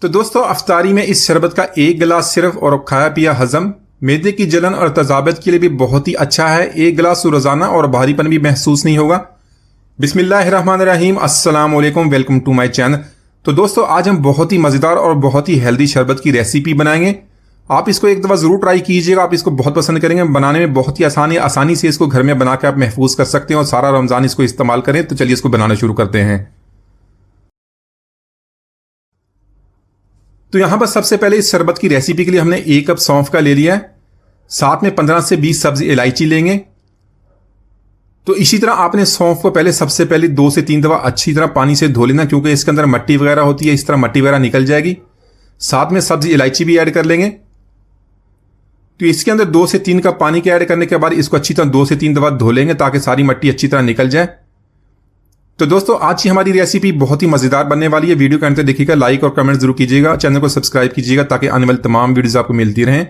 तो दोस्तों अफ्तारी में इस शरबत का एक गिलास सिर्फ और खाया पिया हजम मैदे की जलन और तजाबत के लिए भी बहुत ही अच्छा है। एक गिलास रोजाना और भारीपन भी महसूस नहीं होगा। बिस्मिल्लाहिर्रहमानिर्रहीम, अस्सलाम वालेकुम, वेलकम टू माय चैनल। तो दोस्तों आज हम बहुत ही मज़ेदार और बहुत ही हेल्दी शरबत की रेसिपी बनाएंगे। आप इसको एक दफ़ा ज़रूर ट्राई कीजिएगा, आप इसको बहुत पसंद करेंगे। बनाने में बहुत ही आसान है, आसानी से इसको घर में बना के आप महफूज कर सकते हैं और सारा रमज़ान इसको इस्तेमाल करें। तो चलिए इसको बनाना शुरू करते हैं। तो यहां पर सबसे पहले इस शरबत की रेसिपी के लिए हमने 1 कप सौंफ का ले लिया है, साथ में 15 से 20 सब्ज इलायची लेंगे। तो इसी तरह आपने सौंफ को पहले सबसे पहले 2 से 3 दफा अच्छी तरह पानी से धो लेना, क्योंकि इसके अंदर मट्टी वगैरह होती है, इस तरह मट्टी वगैरह निकल जाएगी। साथ में सब्ज इलायची भी ऐड कर लेंगे। तो इसके अंदर 2 से 3 कप पानी के ऐड करने के बाद इसको अच्छी तरह 2 से 3 दफा धो लेंगे ताकि सारी मट्टी अच्छी तरह निकल जाए। तो दोस्तों आज की हमारी रेसिपी बहुत ही मजेदार बनने वाली है। वीडियो के अंत तक देखिएगा, लाइक और कमेंट जरूर कीजिएगा, चैनल को सब्सक्राइब कीजिएगा ताकि आने वाली तमाम वीडियोस आपको मिलती रहें।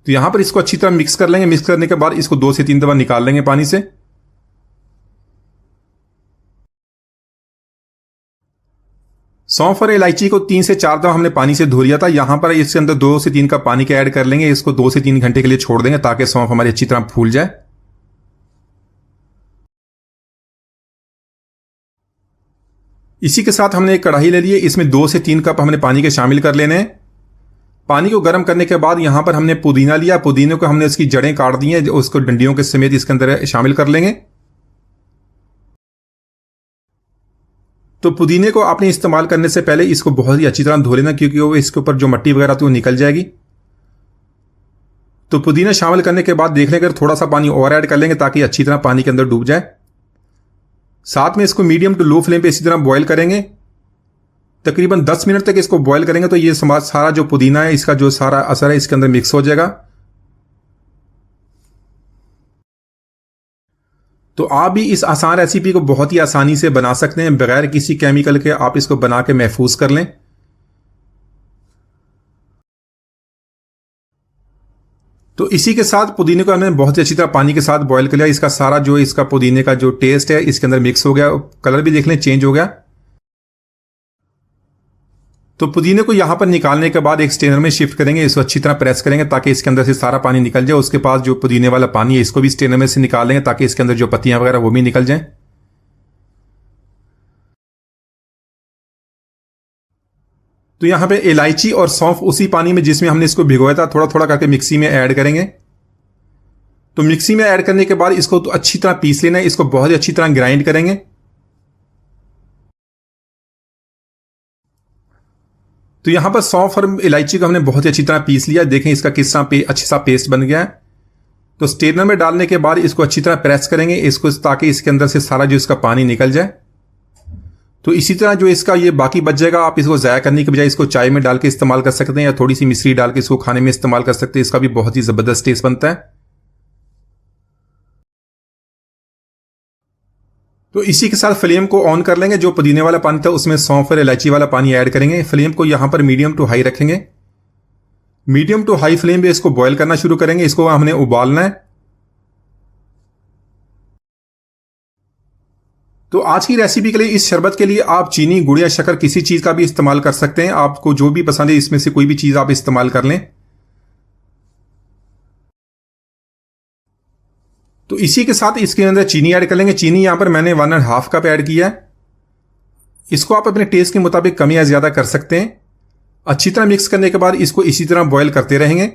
तो यहां पर इसको अच्छी तरह मिक्स कर लेंगे। मिक्स करने के बाद इसको 2 से 3 दफा निकाल लेंगे पानी से। सौंफ और इलायची को 3 से 4 दफा हमने पानी से धो लिया था। यहां पर इसके अंदर 2 से 3 कप पानी के ऐड कर लेंगे। इसको 2 से 3 घंटे के लिए छोड़ देंगे ताकि सौंफ हमारी अच्छी तरह फूल जाए। इसी के साथ हमने एक कढ़ाई ले ली है, इसमें 2 से 3 कप हमने पानी के शामिल कर लेने हैं। पानी को गर्म करने के बाद यहां पर हमने पुदीना लिया। पुदीने को हमने इसकी जड़ें काट दी हैं, उसको डंडियों के समेत इसके अंदर शामिल कर लेंगे। तो पुदीने को आपने इस्तेमाल करने से पहले इसको बहुत ही अच्छी तरह धो लेना, क्योंकि वो इसके ऊपर जो मट्टी वगैरह थी वो निकल जाएगी। तो पुदीना शामिल करने के बाद देख लें, अगर थोड़ा सा पानी और ऐड कर लेंगे ताकि अच्छी तरह पानी के अंदर डूब जाए। साथ में इसको मीडियम टू लो फ्लेम पे इसी तरह बॉईल करेंगे। तकरीबन 10 मिनट तक इसको बॉईल करेंगे तो ये सारा जो पुदीना है, इसका जो सारा असर है इसके अंदर मिक्स हो जाएगा। तो आप भी इस आसान रेसिपी को बहुत ही आसानी से बना सकते हैं, बगैर किसी केमिकल के आप इसको बना के महफूज कर लें। तो इसी के साथ पुदीने को हमने बहुत ही अच्छी तरह पानी के साथ बॉईल कर लिया। इसका सारा जो इसका पुदीने का जो टेस्ट है इसके अंदर मिक्स हो गया। कलर भी देख लें चेंज हो गया। तो पुदीने को यहां पर निकालने के बाद एक स्ट्रेनर में शिफ्ट करेंगे। इसको अच्छी तरह प्रेस करेंगे ताकि इसके अंदर से सारा पानी निकल जाए। उसके पास जो पुदीने वाला पानी है इसको भी स्ट्रेनर में से निकाल लेंगे ताकि इसके अंदर जो पत्तियां वगैरह वो भी निकल जाएं। तो यहां पे इलायची और सौंफ उसी पानी में जिसमें हमने इसको भिगोया था थोड़ा थोड़ा करके मिक्सी में ऐड करेंगे। तो मिक्सी में ऐड करने के बाद इसको तो अच्छी तरह पीस लेना है। इसको बहुत ही अच्छी तरह ग्राइंड करेंगे। तो यहां पर सौंफ और इलायची को हमने बहुत ही अच्छी तरह पीस लिया। देखें इसका किस तरह अच्छा सा पेस्ट बन गया है। तो स्ट्रेनर में डालने के बाद इसको अच्छी तरह प्रेस करेंगे इसको, ताकि इसके अंदर से सारा जो इसका पानी निकल जाए। तो इसी तरह जो इसका ये बाकी बच जाएगा, आप इसको ज़ाया करने के बजाय इसको चाय में डाल के इस्तेमाल कर सकते हैं या थोड़ी सी मिश्री डाल के इसको खाने में इस्तेमाल कर सकते हैं। इसका भी बहुत ही ज़बरदस्त टेस्ट बनता है। तो इसी के साथ फ्लेम को ऑन कर लेंगे। जो पुदीने वाला पानी था उसमें सौंफ और इलायची वाला पानी ऐड करेंगे। फ्लेम को यहां पर मीडियम टू हाई रखेंगे। मीडियम टू हाई फ्लेम पे इसको बॉईल करना शुरू करेंगे। इसको हमने उबालना है। तो आज की रेसिपी के लिए इस शरबत के लिए आप चीनी, गुड़ या शक्कर किसी चीज का भी इस्तेमाल कर सकते हैं। आपको जो भी पसंद है इसमें से कोई भी चीज आप इस्तेमाल कर लें। तो इसी के साथ इसके अंदर चीनी ऐड कर लेंगे। चीनी यहां पर मैंने 1.5 कप ऐड किया है। इसको आप अपने टेस्ट के मुताबिक कम या ज्यादा कर सकते हैं। अच्छी तरह मिक्स करने के बाद इसको इसी तरह बॉईल करते रहेंगे।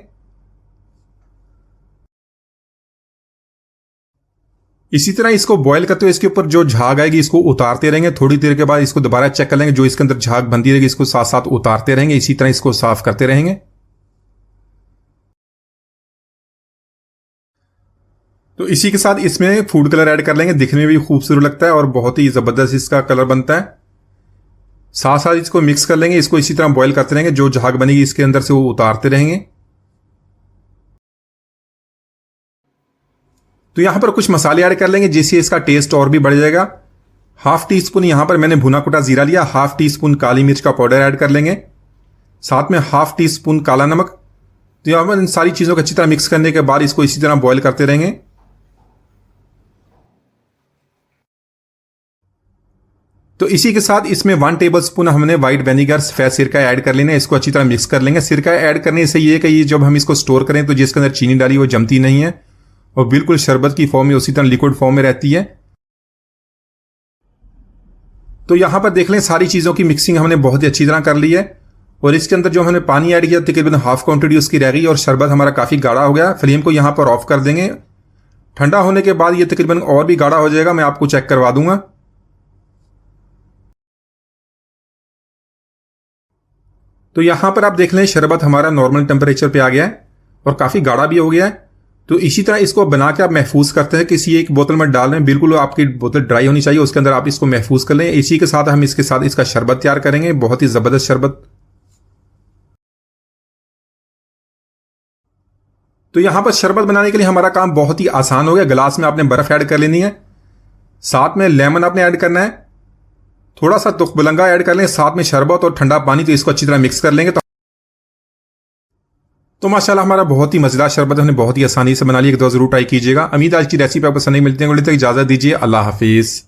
इसी तरह इसको बॉईल करते हुए इसके ऊपर जो झाग आएगी इसको उतारते रहेंगे। थोड़ी देर के बाद इसको दोबारा चेक कर लेंगे। जो इसके अंदर झाग बनती रहेगी इसको साथ साथ उतारते रहेंगे। इसी तरह इसको साफ करते रहेंगे। तो इसी के साथ इसमें फूड कलर ऐड कर लेंगे। दिखने में भी खूबसूरत लगता है और बहुत ही जबरदस्त इसका कलर बनता है। साथ साथ इसको मिक्स कर लेंगे। इसको इसी तरह बॉईल करते रहेंगे। जो झाग बनेगी इसके अंदर से वो उतारते रहेंगे। तो यहां पर कुछ मसाले ऐड कर लेंगे जिससे इसका टेस्ट और भी बढ़ जाएगा। 1/2 टी-स्पून यहां पर मैंने भुना कुटा जीरा लिया। 1/2 टी-स्पून काली मिर्च का पाउडर ऐड कर लेंगे। साथ में 1/2 टी-स्पून काला नमक। तो यहां पर इन सारी चीजों को अच्छी तरह मिक्स करने के बाद इसको इसी तरह बॉईल करते रहेंगे। तो इसी के साथ इसमें 1 टेबलस्पून हमने व्हाइट विनेगर सफेद सिरका ऐड कर लेना है। इसको अच्छी तरह मिक्स कर लेंगे। सिरका ऐड करने से ये कि ये जब हम इसको स्टोर करें तो जिसके अंदर चीनी डाली वो जमती नहीं है और बिल्कुल शरबत की फॉर्म में उसी तरह लिक्विड फॉर्म में रहती है। तो यहां पर देख लें सारी चीज़ों की मिक्सिंग हमने बहुत ही अच्छी तरह कर ली है और इसके अंदर जो हमने पानी ऐड किया तकरीबन हाफ क्वांटिटी उसकी रह गई और शरबत हमारा काफ़ी गाढ़ा हो गया। फ्लेम को यहां पर ऑफ कर देंगे। ठंडा होने के बाद ये तकरीबन और भी गाढ़ा हो जाएगा। मैं आपको चेक करवा दूंगा। तो यहां पर आप देख लें शरबत हमारा नॉर्मल टेम्परेचर पे आ गया है और काफ़ी गाढ़ा भी हो गया है। तो इसी तरह इसको बना के आप महफूज करते हैं किसी एक बोतल में डाल रहे हैं। बिल्कुल आपकी बोतल ड्राई होनी चाहिए, उसके अंदर आप इसको महफूज कर लें। इसी के साथ हम इसके साथ इसका शरबत तैयार करेंगे, बहुत ही ज़बरदस्त शरबत। तो यहां पर शरबत बनाने के लिए हमारा काम बहुत ही आसान हो गया। गिलास में आपने बर्फ ऐड कर लेनी है, साथ में लेमन आपने ऐड करना है, थोड़ा सा तुखबलंगा ऐड कर लें, साथ में शरबत और ठंडा पानी। तो इसको अच्छी तरह मिक्स कर लेंगे। तो माशाल्लाह हमारा बहुत ही मजेदार शरबत हमने बहुत ही आसानी से बना लिया। एक दो जरूर ट्राई कीजिएगा। उम्मीद आज की रेसिपी आपको पसंद नहीं मिलती है। इजाजत दीजिए। अल्लाह हाफिज।